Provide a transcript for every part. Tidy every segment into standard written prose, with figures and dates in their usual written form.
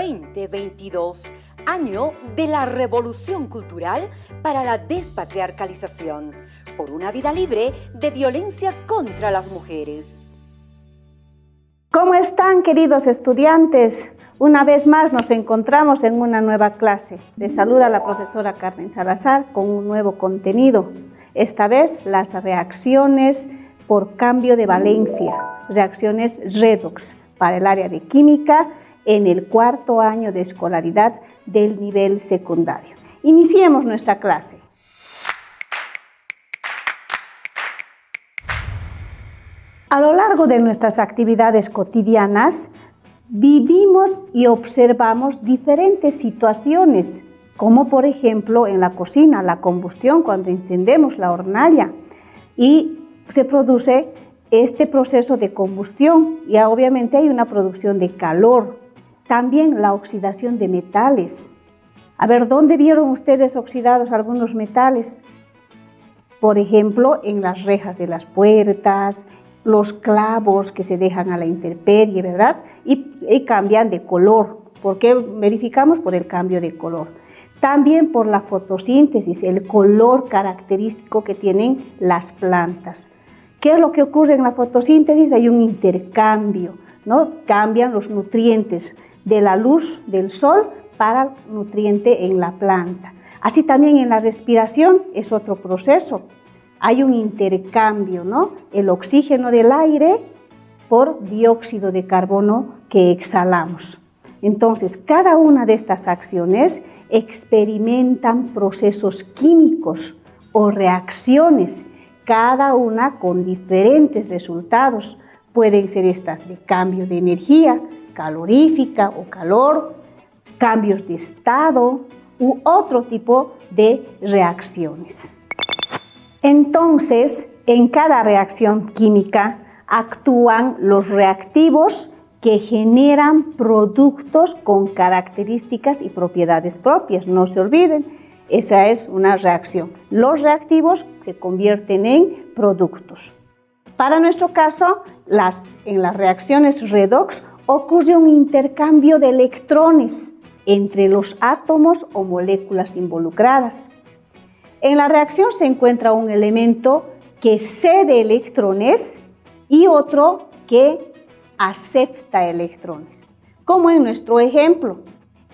2022, año de la revolución cultural para la despatriarcalización, por una vida libre de violencia contra las mujeres. ¿Cómo están, queridos estudiantes? Una vez más nos encontramos en una nueva clase. Les saluda la profesora Carmen Salazar con un nuevo contenido. Esta vez las reacciones por cambio de valencia, reacciones redox para el área de química en el cuarto año de escolaridad del nivel secundario. Iniciemos nuestra clase. A lo largo de nuestras actividades cotidianas, vivimos y observamos diferentes situaciones, como por ejemplo en la cocina, la combustión, cuando encendemos la hornalla y se produce este proceso de combustión y obviamente hay una producción de calor. También la oxidación de metales. A ver, ¿dónde vieron ustedes oxidados algunos metales? Por ejemplo, en las rejas de las puertas, los clavos que se dejan a la intemperie, ¿verdad? Y cambian de color. ¿Por qué verificamos? Por el cambio de color. También por la fotosíntesis, el color característico que tienen las plantas. ¿Qué es lo que ocurre en la fotosíntesis? Hay un intercambio, ¿no? Cambian los nutrientes de la luz del sol para el nutriente en la planta. Así también en la respiración es otro proceso. Hay un intercambio, ¿no? El oxígeno del aire por dióxido de carbono que exhalamos. Entonces, cada una de estas acciones experimentan procesos químicos o reacciones, cada una con diferentes resultados. Pueden ser estas de cambio de energía, calorífica o calor, cambios de estado u otro tipo de reacciones. Entonces, en cada reacción química actúan los reactivos que generan productos con características y propiedades propias. No se olviden, esa es una reacción. Los reactivos se convierten en productos. Para nuestro caso, en las reacciones redox ocurre un intercambio de electrones entre los átomos o moléculas involucradas. En la reacción se encuentra un elemento que cede electrones y otro que acepta electrones. Como en nuestro ejemplo,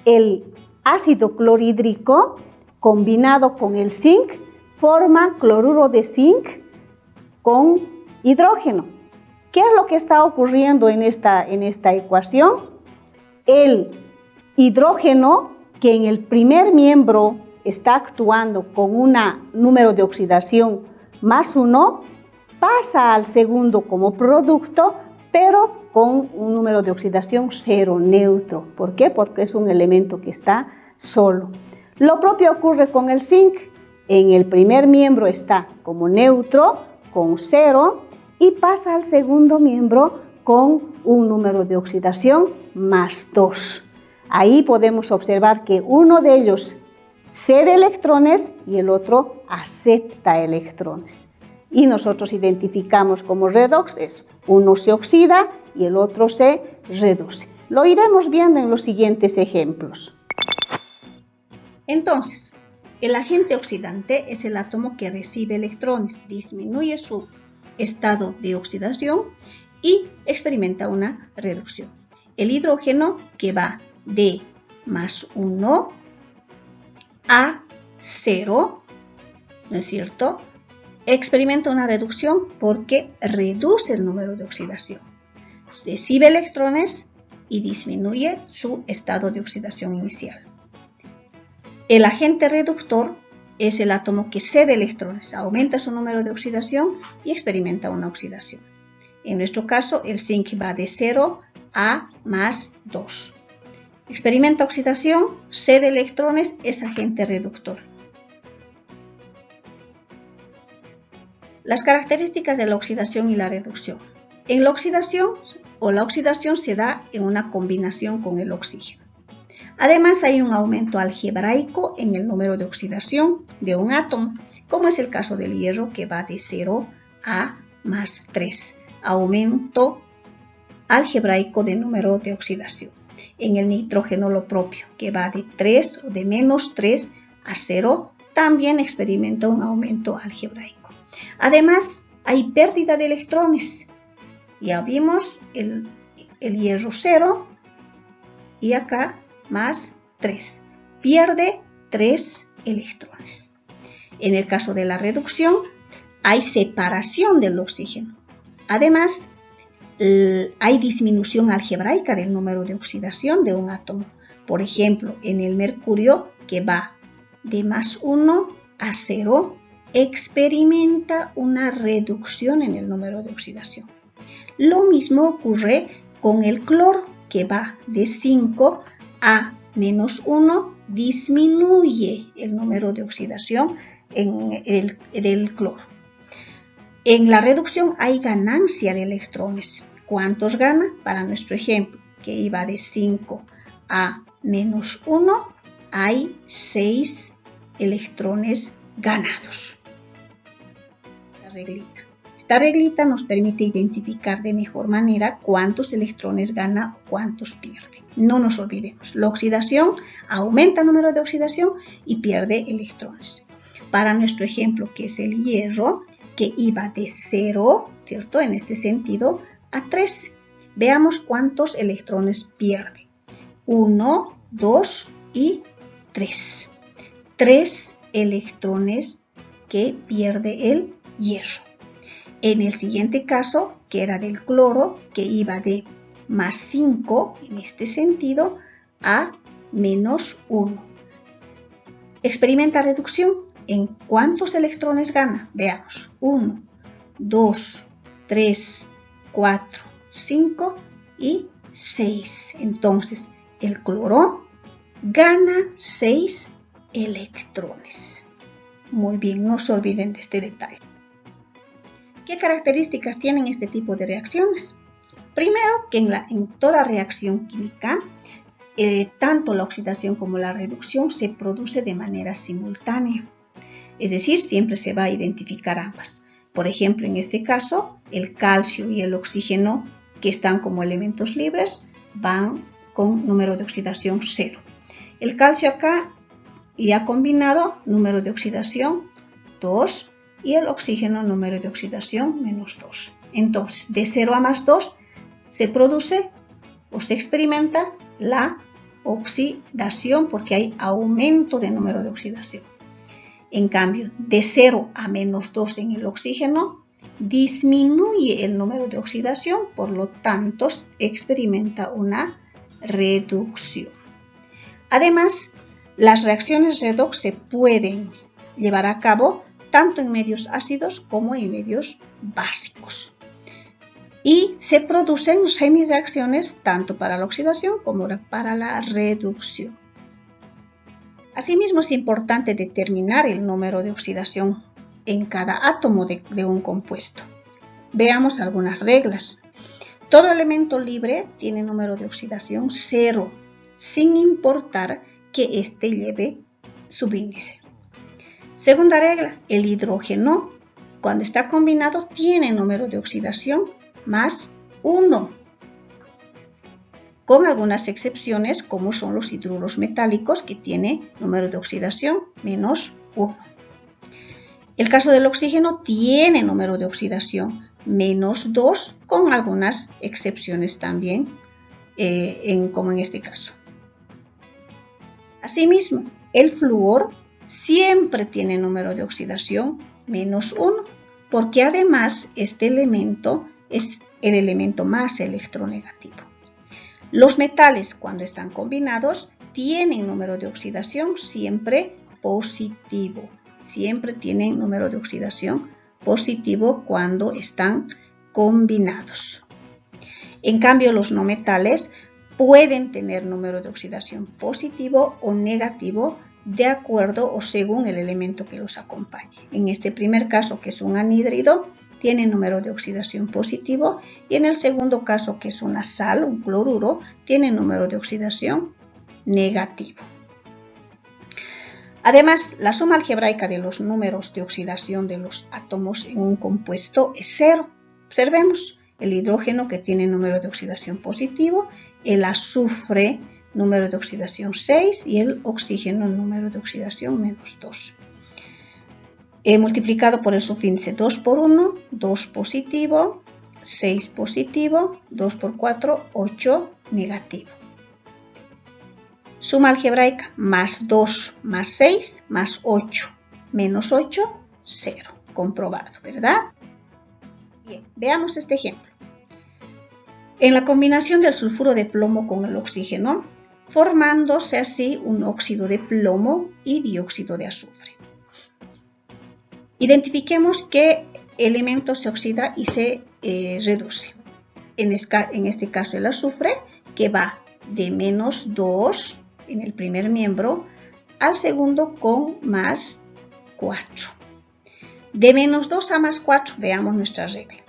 el ácido clorhídrico combinado con el zinc forma cloruro de zinc con hidrógeno. ¿Qué es lo que está ocurriendo en esta ecuación? El hidrógeno, que en el primer miembro está actuando con un número de oxidación +1, pasa al segundo como producto, pero con un número de oxidación 0, neutro. ¿Por qué? Porque es un elemento que está solo. Lo propio ocurre con el zinc. En el primer miembro está como neutro, con 0, y pasa al segundo miembro con un número de oxidación +2. Ahí podemos observar que uno de ellos cede electrones y el otro acepta electrones. Y nosotros identificamos como redox eso. Uno se oxida y el otro se reduce. Lo iremos viendo en los siguientes ejemplos. Entonces, el agente oxidante es el átomo que recibe electrones, disminuye su estado de oxidación y experimenta una reducción. El hidrógeno, que va de +1 a 0, ¿no es cierto?, experimenta una reducción porque reduce el número de oxidación. Recibe electrones y disminuye su estado de oxidación inicial. El agente reductor es el átomo que cede electrones, aumenta su número de oxidación y experimenta una oxidación. En nuestro caso, el zinc va de 0 a +2. Experimenta oxidación, cede electrones, es agente reductor. Las características de la oxidación y la reducción. En la oxidación se da en una combinación con el oxígeno. Además, hay un aumento algebraico en el número de oxidación de un átomo, como es el caso del hierro, que va de 0 a +3. Aumento algebraico de número de oxidación. En el nitrógeno lo propio, que va de 3 o de menos 3 a 0, también experimenta un aumento algebraico. Además, hay pérdida de electrones. Ya vimos el hierro 0 y acá más 3. Pierde 3 electrones. En el caso de la reducción, hay separación del oxígeno. Además, hay disminución algebraica del número de oxidación de un átomo. Por ejemplo, en el mercurio, que va de más 1 a 0, experimenta una reducción en el número de oxidación. Lo mismo ocurre con el cloro, que va de 5 a menos 1, disminuye el número de oxidación en el cloro. En la reducción hay ganancia de electrones. ¿Cuántos gana? Para nuestro ejemplo, que iba de 5 a menos 1, hay 6 electrones ganados. Esta reglita nos permite identificar de mejor manera cuántos electrones gana o cuántos pierde. No nos olvidemos, la oxidación aumenta el número de oxidación y pierde electrones. Para nuestro ejemplo, que es el hierro, que iba de 0, ¿cierto? En este sentido, a 3. Veamos cuántos electrones pierde. 1, 2 y 3. 3 electrones que pierde el hierro. En el siguiente caso, que era del cloro, que iba de más 5, en este sentido, a menos 1. Experimenta reducción. ¿En cuántos electrones gana? Veamos. 1, 2, 3, 4, 5 y 6. Entonces, el cloro gana 6 electrones. Muy bien, no se olviden de este detalle. ¿Qué características tienen este tipo de reacciones? Primero, que en toda reacción química, tanto la oxidación como la reducción se produce de manera simultánea. Es decir, siempre se va a identificar ambas. Por ejemplo, en este caso, el calcio y el oxígeno, que están como elementos libres, van con número de oxidación 0. El calcio acá ya combinado, número de oxidación 2, y el oxígeno, número de oxidación menos 2. Entonces, de 0 a más 2 se produce o se experimenta la oxidación porque hay aumento de número de oxidación. En cambio, de 0 a menos 2 en el oxígeno, disminuye el número de oxidación, por lo tanto, experimenta una reducción. Además, las reacciones redox se pueden llevar a cabo tanto en medios ácidos como en medios básicos. Y se producen semireacciones tanto para la oxidación como para la reducción. Asimismo, es importante determinar el número de oxidación en cada átomo de un compuesto. Veamos algunas reglas. Todo elemento libre tiene número de oxidación 0, sin importar que éste lleve subíndice. Segunda regla, el hidrógeno, cuando está combinado, tiene número de oxidación más 1. Con algunas excepciones, como son los hidruros metálicos, que tiene número de oxidación menos 1. El caso del oxígeno tiene número de oxidación menos 2, con algunas excepciones también, como en este caso. Asimismo, el flúor siempre tiene número de oxidación menos 1, porque además este elemento es el elemento más electronegativo. Los metales, cuando están combinados, tienen número de oxidación siempre positivo. Siempre tienen número de oxidación positivo cuando están combinados. En cambio, los no metales pueden tener número de oxidación positivo o negativo de acuerdo o según el elemento que los acompañe. En este primer caso, que es un anhídrido, tiene número de oxidación positivo, y en el segundo caso, que es una sal, un cloruro, tiene número de oxidación negativo. Además, la suma algebraica de los números de oxidación de los átomos en un compuesto es 0. Observemos el hidrógeno, que tiene número de oxidación positivo, el azufre número de oxidación 6 y el oxígeno número de oxidación -2. Multiplicado por el subíndice 2 por 1, 2 positivo, 6 positivo, 2 por 4, 8 negativo. Suma algebraica, más 2 más 6 más 8, menos 8, 0. Comprobado, ¿verdad? Bien, veamos este ejemplo. En la combinación del sulfuro de plomo con el oxígeno, formándose así un óxido de plomo y dióxido de azufre. Identifiquemos qué elemento se oxida y se reduce. En este caso el azufre, que va de -2 en el primer miembro al segundo con +4. De -2 a +4, veamos nuestra regla.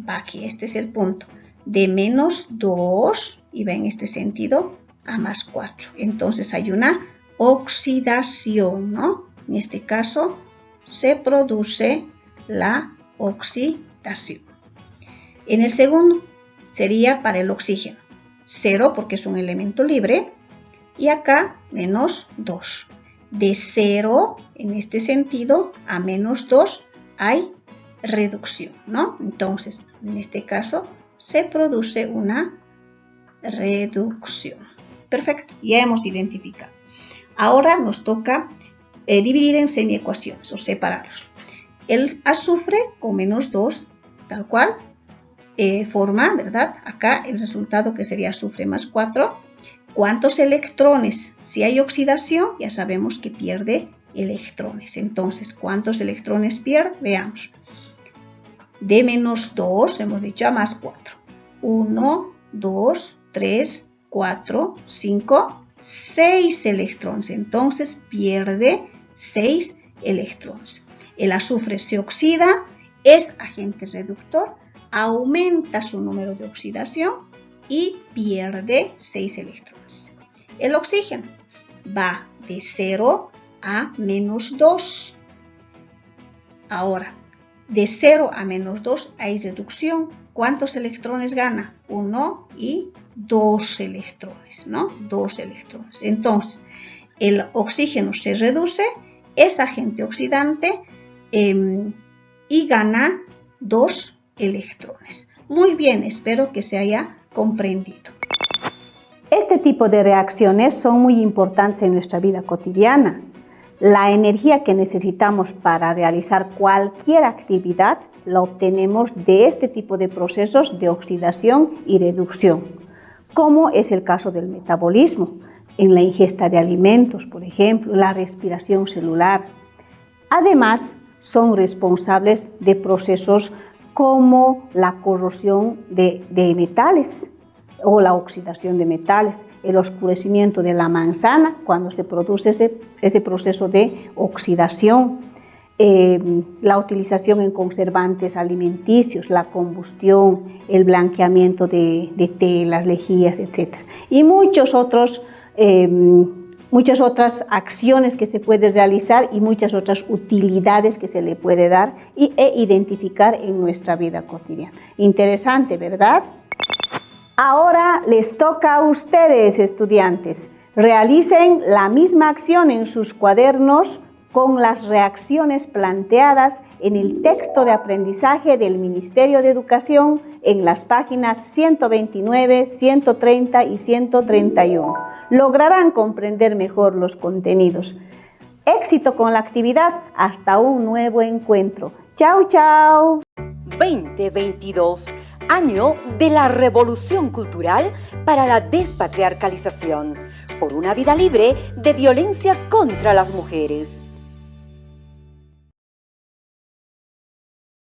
Va aquí, este es el punto. De -2 y va en este sentido a +4. Entonces hay una oxidación, ¿no? En este caso se produce la oxidación. En el segundo sería para el oxígeno 0 porque es un elemento libre y acá -2. De 0 en este sentido a -2 hay reducción, ¿no? Entonces en este caso se produce una reducción. Perfecto, ya hemos identificado. Ahora nos toca dividir en semiecuaciones o separarlos. El azufre con -2, tal cual, forma, ¿verdad? Acá el resultado que sería azufre +4. ¿Cuántos electrones? Si hay oxidación, ya sabemos que pierde electrones. Entonces, ¿cuántos electrones pierde? Veamos. De -2, hemos dicho a +4. 1, 2, 3, 4, 5, 6 electrones. Entonces, pierde 6 electrones. El azufre se oxida, es agente reductor, aumenta su número de oxidación y pierde 6 electrones. El oxígeno va de 0 a -2. Ahora, de 0 a -2 hay reducción. ¿Cuántos electrones gana? 1 y 2 electrones, ¿no? 2 electrones. Entonces, el oxígeno se reduce, es agente oxidante y gana 2 electrones. Muy bien, espero que se haya comprendido. Este tipo de reacciones son muy importantes en nuestra vida cotidiana. La energía que necesitamos para realizar cualquier actividad la obtenemos de este tipo de procesos de oxidación y reducción, como es el caso del metabolismo, en la ingesta de alimentos, por ejemplo, la respiración celular. Además, son responsables de procesos como la corrosión de metales o la oxidación de metales, el oscurecimiento de la manzana cuando se produce ese proceso de oxidación, la utilización en conservantes alimenticios, la combustión, el blanqueamiento de telas, lejías, etc. Y muchas otras acciones que se pueden realizar y muchas otras utilidades que se le puede dar e identificar en nuestra vida cotidiana. Interesante, ¿verdad? Ahora les toca a ustedes, estudiantes. Realicen la misma acción en sus cuadernos con las reacciones planteadas en el texto de aprendizaje del Ministerio de Educación en las páginas 129, 130 y 131. Lograrán comprender mejor los contenidos. Éxito con la actividad. Hasta un nuevo encuentro. ¡Chao, chao! 2022, año de la revolución cultural para la despatriarcalización, por una vida libre de violencia contra las mujeres.